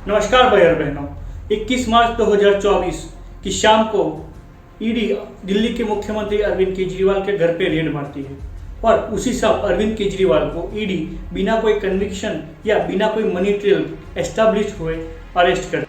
नमस्कार भाई और बहनों। 21 मार्च 2024 की शाम को ईडी दिल्ली के मुख्यमंत्री अरविंद केजरीवाल के घर पे रेड मारती है और उसी समय अरविंद केजरीवाल को ईडी बिना कोई कन्विक्शन या बिना कोई मनी ट्रेल एस्टैब्लिश हुए अरेस्ट कर।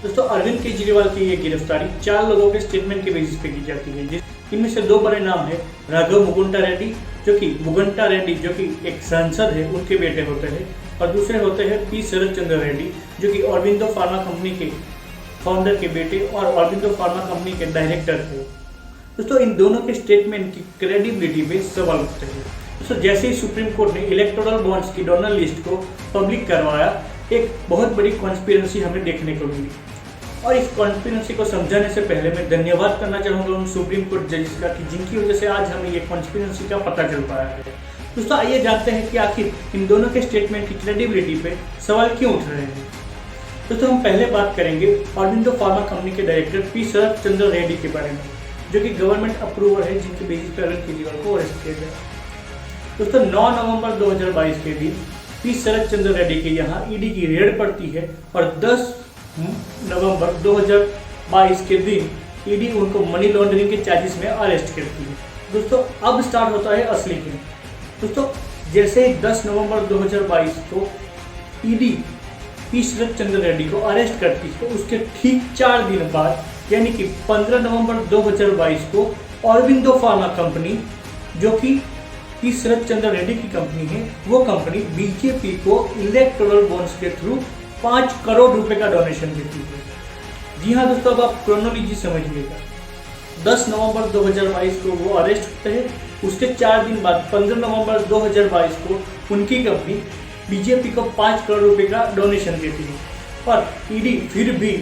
दोस्तों, अरविंद केजरीवाल की ये गिरफ्तारी 4 लोगों के स्टेटमेंट के बेसिस पे की जाती है। इनमें से 2 बड़े नाम है राघव मुकुंटा रेड्डी जो कि एक सांसद है, उनके बेटे होते हैं, और दूसरे होते हैं पी शरद चंद्र रेड्डी जो कि ऑरबिंदो फार्मा कंपनी के फाउंडर के बेटे और ऑरबिंदो फार्मा कंपनी के डायरेक्टर थे। दोस्तों, इन दोनों के स्टेटमेंट की क्रेडिबिलिटी पे सवाल उठते हैं। दोस्तों, जैसे ही सुप्रीम कोर्ट ने इलेक्टोरल बॉन्ड्स की डोनर लिस्ट को पब्लिक करवाया, एक बहुत बड़ी कॉन्स्पिरेसी हमें देखने को मिली। और इस कॉन्स्पिरेसी को समझाने से पहले मैं धन्यवाद करना चाहूँगा उन सुप्रीम कोर्ट जजेस का कि जिनकी वजह से आज हमें ये कॉन्स्पिरेसी का पता चल पाया है। दोस्तों, आइए जानते हैं कि आखिर इन दोनों के स्टेटमेंट की क्रेडिबिलिटी पे सवाल क्यों उठ रहे हैं। दोस्तों, हम पहले बात करेंगे ऑरबिंदो फार्मा कंपनी के डायरेक्टर पी शरद चंद्र रेड्डी के बारे में, जो कि गवर्नमेंट अप्रूवर है, जिनके बेसिस पर अरविंद केजरीवाल को अरेस्ट किया गया। दोस्तों, 9 नवंबर 2022 के दिन पी शरद चंद्र रेड्डी के यहाँ ईडी की रेड पड़ती है और 10 नवंबर 2022 के दिन ईडी उनको मनी लॉन्ड्रिंग के चार्जेस में अरेस्ट करती है। दोस्तों, अब स्टार्ट होता है असली खेल। दोस्तों, जैसे ही 10 नवंबर 2022 को ईडी पी शरद चंद्र रेड्डी को अरेस्ट करती है, उसके ठीक 4 दिन बाद यानी कि 15 नवंबर 2022 को ऑरबिंदो फार्मा कंपनी, जो कि पी शरद चंद्र रेड्डी की कंपनी है, वो कंपनी बीजेपी को इलेक्टोरल बॉन्ड्स के थ्रू 5 करोड़ रुपए का डोनेशन देती है। जी हाँ दोस्तों, अब आप क्रोनोलॉजी समझिएगा। 10 नवंबर 2022 को वो अरेस्ट होते हैं। उसके 4 दिन बाद 15 नवंबर 2022 को उनकी कंपनी बीजेपी को 5 करोड़ रुपए का डोनेशन देती है और ईडी फिर भी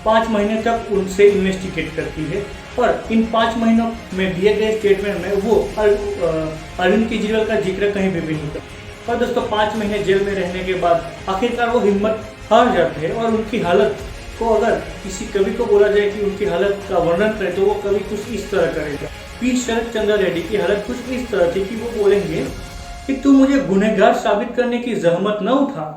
5 महीने तक उनसे इन्वेस्टिगेट करती है और इन 5 महीनों में दिए गए स्टेटमेंट में वो अरविंद केजरीवाल का जिक्र कहीं भी नहीं करता। और दोस्तों, 5 महीने जेल में रहने के बाद आखिरकार वो हिम्मत हार जाते हैं और उनकी हालत को अगर किसी कवि को बोला जाए कि उनकी हालत का वर्णन करे तो वो कवि कुछ इस तरह करेगा। पी शरद चंद्र रेड्डी की हालत कुछ इस तरह थी कि वो बोलेंगे कि तू मुझे गुनहगार साबित करने की जहमत न उठा,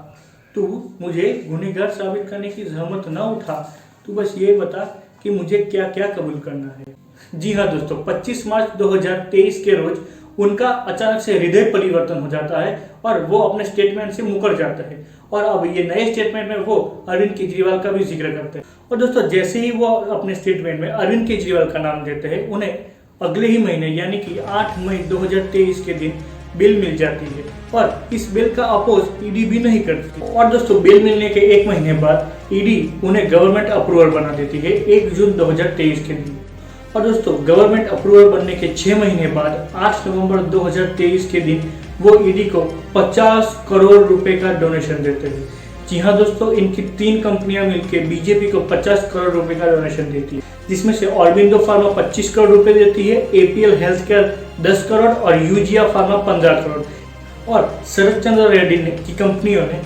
तू बस ये बता कि मुझे क्या क्या कबूल करना है। जी हाँ दोस्तों, 25 मार्च 2023 के रोज उनका अचानक से हृदय परिवर्तन हो जाता है और वो अपने स्टेटमेंट से मुकर जाता है और अब ये नए स्टेटमेंट में वो अरविंद केजरीवाल का भी जिक्र करते हैं। और दोस्तों, जैसे ही वो अपने स्टेटमेंट में अरविंद केजरीवाल का नाम देते हैं, उन्हें अगले ही महीने यानी कि 8 मई 2023 के दिन बिल मिल जाती है और इस बिल का अपोज ईडी भी नहीं करती। और दोस्तों, बिल मिलने के 1 महीने बाद ईडी उन्हें गवर्नमेंट अप्रूवल बना देती है 1 जून 2023 के दिन। और दोस्तों, गवर्नमेंट अप्रूवल बनने के 6 महीने बाद 8 नवंबर 2023 के दिन वो ईडी को 50 करोड़ रुपए का डोनेशन देते हैं। जी हाँ दोस्तों, इनकी 3 कंपनियां मिलकर बीजेपी को 50 करोड़ रुपए का डोनेशन देती है, जिसमें से ऑरबिंदो फार्मा 25 करोड़ रुपए देती है, एपीएल हेल्थ केयर 10 करोड़ और यूजिया फार्मा 15 करोड़। और शरद चंद्र रेड्डी की कंपनियों ने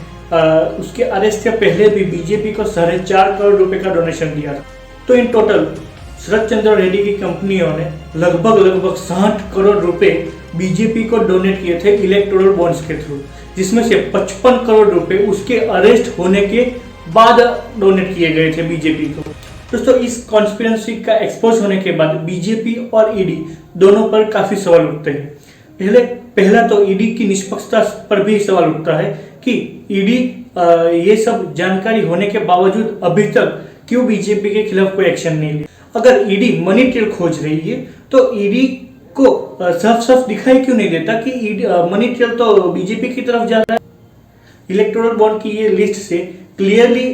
उसके अरेस्ट से पहले भी बीजेपी को 4.5 करोड़ रुपए का डोनेशन दिया था। तो इन टोटल शरद चंद्र रेड्डी की कंपनियों ने लगभग 60 करोड़ रुपए बीजेपी को डोनेट किए थे इलेक्टोरल बॉन्ड्स के थ्रू, जिसमें से 55 करोड़ रुपए उसके अरेस्ट होने के बाद डोनेट किए गए थे बीजेपी को। दोस्तों, इस कॉन्स्पिरेसी का एक्सपोज होने के बाद बीजेपी और ईडी दोनों पर काफी सवाल उठते हैं। पहला तो ईडी की निष्पक्षता पर भी सवाल उठता है कि ईडी ये सब जानकारी होने के बावजूद अभी तक क्यों बीजेपी के खिलाफ कोई एक्शन नहीं लिया। अगर ईडी मनी ट्रेल खोज रही है तो ईडी को साफ दिखाई क्यों नहीं देता कि मनी ट्रेल तो बीजेपी की तरफ जा रहा है। इलेक्टोरल बॉन्ड की ये लिस्ट से क्लियरली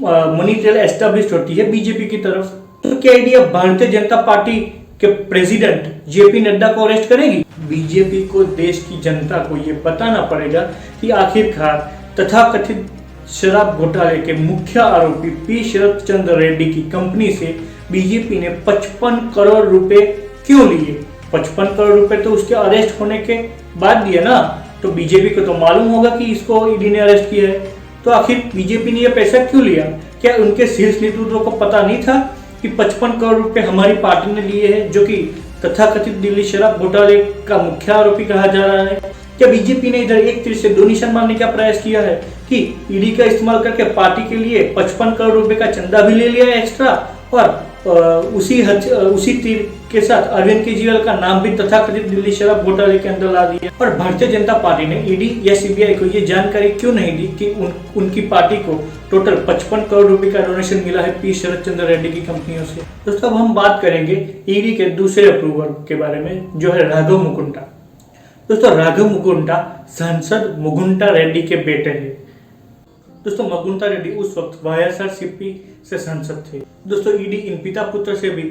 मनी ट्रेल एस्टैब्लिश होती है बीजेपी की तरफ। तो क्या ईडी अब भारतीय जनता पार्टी के प्रेसिडेंट जेपी नड्डा को अरेस्ट करेगी? बीजेपी को, देश की जनता को ये बताना पड़ेगा कि आखिरकार तथाकथित शराब घोटाले के मुख्य आरोपी पी शरद चंद्र रेड्डी की कंपनी से बीजेपी ने 55 करोड़ रुपए क्यों लिए। 55 करोड़ रुपए तो उसके अरेस्ट होने के बाद दिए ना, तो बीजेपी को तो मालूम होगा कि इसको ईडी ने अरेस्ट किया है। तो आखिर बीजेपी ने यह पैसा क्यों लिया? क्या उनके शीर्ष नेतृत्व को पता नहीं था कि 55 करोड़ रुपए हमारी पार्टी ने लिए हैं, जो कि तथाकथित दिल्ली शराब घोटाले का मुख्य आरोपी कहा जा रहा है? क्या बीजेपी ने इधर एक तीर से दो निशान मारने का प्रयास किया है कि ईडी का इस्तेमाल करके पार्टी के लिए 55 करोड़ रुपए का चंदा भी ले लिया है एक्स्ट्रा, और उसी तीर के साथ अरविंद केजरीवाल का नाम भी तथाकथित दिल्ली शराब घोटाले के अंदर ला दिया? और भारतीय जनता पार्टी ने ईडी या सीबीआई को ये जानकारी क्यों नहीं दी कि उनकी पार्टी को टोटल 55 करोड़ रुपए का डोनेशन मिला है पी शरद चंद्र रेड्डी की कंपनियों से? दोस्तों, अब हम बात करेंगे ईडी के दूसरे अप्रूवर के बारे में, जो है राघव मुकुंटा। दोस्तों, राघव मुकुंटा सांसद मुकुंटा रेड्डी के बेटे हैं। दोस्तों, मुकुंटा रेड्डी उस वक्त वाईएसआरसीपी से सांसद थे। दोस्तों, ईडी इन पिता पुत्र से भी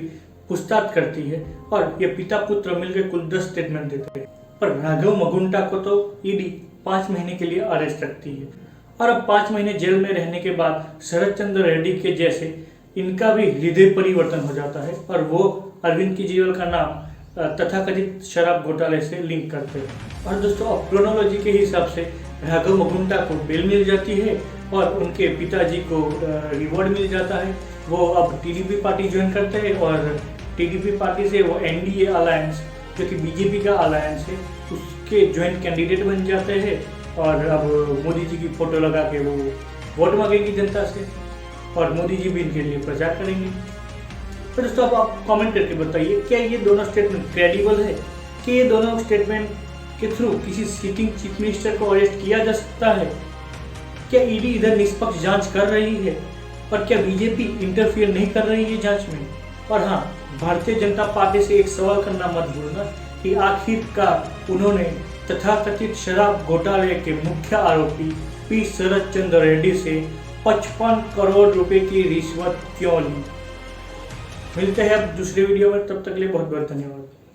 पूछताछ करती है और ये पिता पुत्र मिलकर कुल 10 स्टेटमेंट देते हैं। पर राघव मुकुंटा को तो ईडी 5 महीने के लिए अरेस्ट रखती है, और अब 5 महीने जेल में रहने के बाद शरद चंद्र रेड्डी के जैसे इनका भी हृदय परिवर्तन हो जाता है और वो अरविंद केजरीवाल का नाम तथाकथित शराब घोटाले से लिंक करते हैं। और दोस्तों, अब क्रोनोलॉजी के हिसाब से राघव मुकुंटा को बेल मिल जाती है और उनके पिताजी को रिवॉर्ड मिल जाता है। वो अब टीडीपी पार्टी ज्वाइन करते हैं और टीडीपी पार्टी से वो एनडीए अलायंस, जो कि बीजेपी का अलायंस है, उसके ज्वाइंट कैंडिडेट बन जाते हैं। और अब मोदी जी की फोटो लगा के वो वोट मांगेंगी जनता से, और मोदी जी भी इनके लिए प्रचार करेंगे। तो दोस्तों, अब आप कमेंट करके बताइए, क्या ये दोनों स्टेटमेंट क्रेडिबल है? कि ये दोनों स्टेटमेंट के थ्रू किसी सिटिंग चीफ मिनिस्टर को अरेस्ट किया जा सकता है? क्या ईडी इधर निष्पक्ष जांच कर रही है? और क्या बीजेपी इंटरफियर नहीं कर रही है जांच में? और हाँ, भारतीय जनता पार्टी से एक सवाल करना मत भूलना कि आखिरकार उन्होंने तथाकथित शराब घोटाले के मुख्य आरोपी पी शरद चंद्र रेड्डी से 55 करोड़ रुपए की रिश्वत क्यों ली? मिलते हैं अब दूसरे वीडियो में, तब तक के लिए बहुत बहुत धन्यवाद।